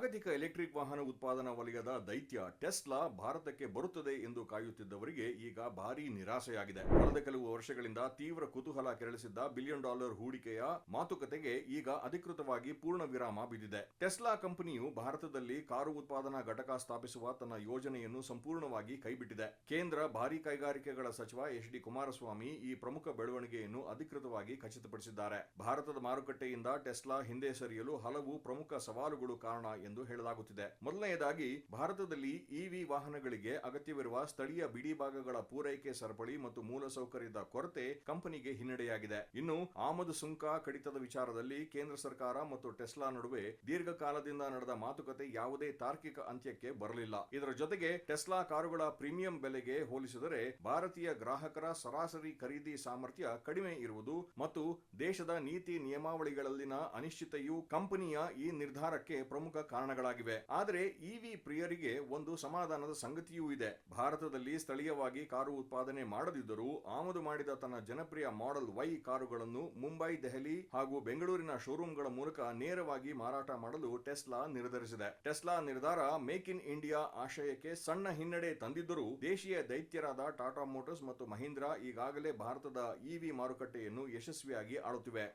ಜಾಗತಿಕ ಎಲೆಕ್ಟ್ರಿಕ್ ವಾಹನ ಉತ್ಪಾದನಾ ವಲಯದ ದೈತ್ಯ ಟೆಸ್ಲಾ ಭಾರತಕ್ಕೆ ಬರುತ್ತದೆ ಎಂದು ಕಾಯುತ್ತಿದ್ದವರಿಗೆ ಈಗ ಭಾರೀ ನಿರಾಸೆಯಾಗಿದೆ. ಕಳೆದ ಕೆಲವು ವರ್ಷಗಳಿಂದ ತೀವ್ರ ಕುತೂಹಲ ಕೆರಳಿಸಿದ್ದ $1 ಬಿಲಿಯನ್ ಹೂಡಿಕೆಯ ಮಾತುಕತೆಗೆ ಈಗ ಅಧಿಕೃತವಾಗಿ ಪೂರ್ಣ ವಿರಾಮ ಬಿದ್ದಿದೆ. ಟೆಸ್ಲಾ ಕಂಪನಿಯು ಭಾರತದಲ್ಲಿ ಕಾರು ಉತ್ಪಾದನಾ ಘಟಕ ಸ್ಥಾಪಿಸುವ ತನ್ನ ಯೋಜನೆಯನ್ನು ಸಂಪೂರ್ಣವಾಗಿ ಕೈಬಿಟ್ಟಿದೆ. ಕೇಂದ್ರ ಭಾರೀ ಕೈಗಾರಿಕೆಗಳ ಸಚಿವ ಎಚ್.ಡಿ. ಕುಮಾರಸ್ವಾಮಿ ಈ ಪ್ರಮುಖ ಬೆಳವಣಿಗೆಯನ್ನು ಅಧಿಕೃತವಾಗಿ ಖಚಿತಪಡಿಸಿದ್ದಾರೆ. ಭಾರತದ ಮಾರುಕಟ್ಟೆಯಿಂದ ಟೆಸ್ಲಾ ಹಿಂದೆ ಸರಿಯಲು ಹಲವು ಪ್ರಮುಖ ಸವಾಲುಗಳು ಕಾರಣ ಎಂದು ಹೇಳಲಾಗುತ್ತಿದೆ. ಮೊದಲನೆಯದಾಗಿ, ಭಾರತದಲ್ಲಿ ಇವಿ ವಾಹನಗಳಿಗೆ ಅಗತ್ಯವಿರುವ ಸ್ಥಳೀಯ ಬಿಡಿಭಾಗಗಳ ಪೂರೈಕೆ ಸರಪಳಿ ಮತ್ತು ಮೂಲಸೌಕರ್ಯದ ಕೊರತೆ ಕಂಪನಿಗೆ ಹಿನ್ನಡೆಯಾಗಿದೆ. ಇನ್ನು ಆಮದು ಸುಂಕ ಕಡಿತದ ವಿಚಾರದಲ್ಲಿ ಕೇಂದ್ರ ಸರ್ಕಾರ ಮತ್ತು ಟೆಸ್ಲಾ ನಡುವೆ ದೀರ್ಘಕಾಲದಿಂದ ನಡೆದ ಮಾತುಕತೆ ಯಾವುದೇ ತಾರ್ಕಿಕ ಅಂತ್ಯಕ್ಕೆ ಬರಲಿಲ್ಲ. ಇದರ ಜೊತೆಗೆ ಟೆಸ್ಲಾ ಕಾರುಗಳ ಪ್ರೀಮಿಯಂ ಬೆಲೆಗೆ ಹೋಲಿಸಿದರೆ ಭಾರತೀಯ ಗ್ರಾಹಕರ ಸರಾಸರಿ ಖರೀದಿ ಸಾಮರ್ಥ್ಯ ಕಡಿಮೆ ಇರುವುದು ಮತ್ತು ದೇಶದ ನೀತಿ ನಿಯಮಾವಳಿಗಳಲ್ಲಿನ ಅನಿಶ್ಚಿತೆಯು ಕಂಪನಿಯ ಈ ನಿರ್ಧಾರಕ್ಕೆ ಪ್ರಮುಖ ಕಾರಣಗಳಾಗಿವೆ. ಆದರೆ ಇವಿ ಪ್ರಿಯರಿಗೆ ಒಂದು ಸಮಾಧಾನದ ಸಂಗತಿಯೂ ಇದೆ. ಭಾರತದಲ್ಲಿ ಸ್ಥಳೀಯವಾಗಿ ಕಾರು ಉತ್ಪಾದನೆ ಮಾಡದಿದ್ದರೂ ಆಮದು ಮಾಡಿದ ತನ್ನ ಜನಪ್ರಿಯ ಮಾಡೆಲ್ ವೈ ಕಾರುಗಳನ್ನು ಮುಂಬೈ, ದೆಹಲಿ ಹಾಗೂ ಬೆಂಗಳೂರಿನ ಶೋರೂಮ್ಗಳ ಮೂಲಕ ನೇರವಾಗಿ ಮಾರಾಟ ಮಾಡಲು ಟೆಸ್ಲಾ ನಿರ್ಧರಿಸಿದೆ. ಟೆಸ್ಲಾ ನಿರ್ಧಾರ ಮೇಕ್ ಇನ್ ಇಂಡಿಯಾ ಆಶಯಕ್ಕೆ ಸಣ್ಣ ಹಿನ್ನಡೆ ತಂದಿದ್ದರೂ ದೇಶೀಯ ದೈತ್ಯರಾದ ಟಾಟಾ ಮೋಟಾರ್ಸ್ ಮತ್ತು ಮಹೀಂದ್ರಾ ಈಗಾಗಲೇ ಭಾರತದ ಇವಿ ಮಾರುಕಟ್ಟೆಯನ್ನು ಯಶಸ್ವಿಯಾಗಿ ಆಳುತ್ತಿವೆ.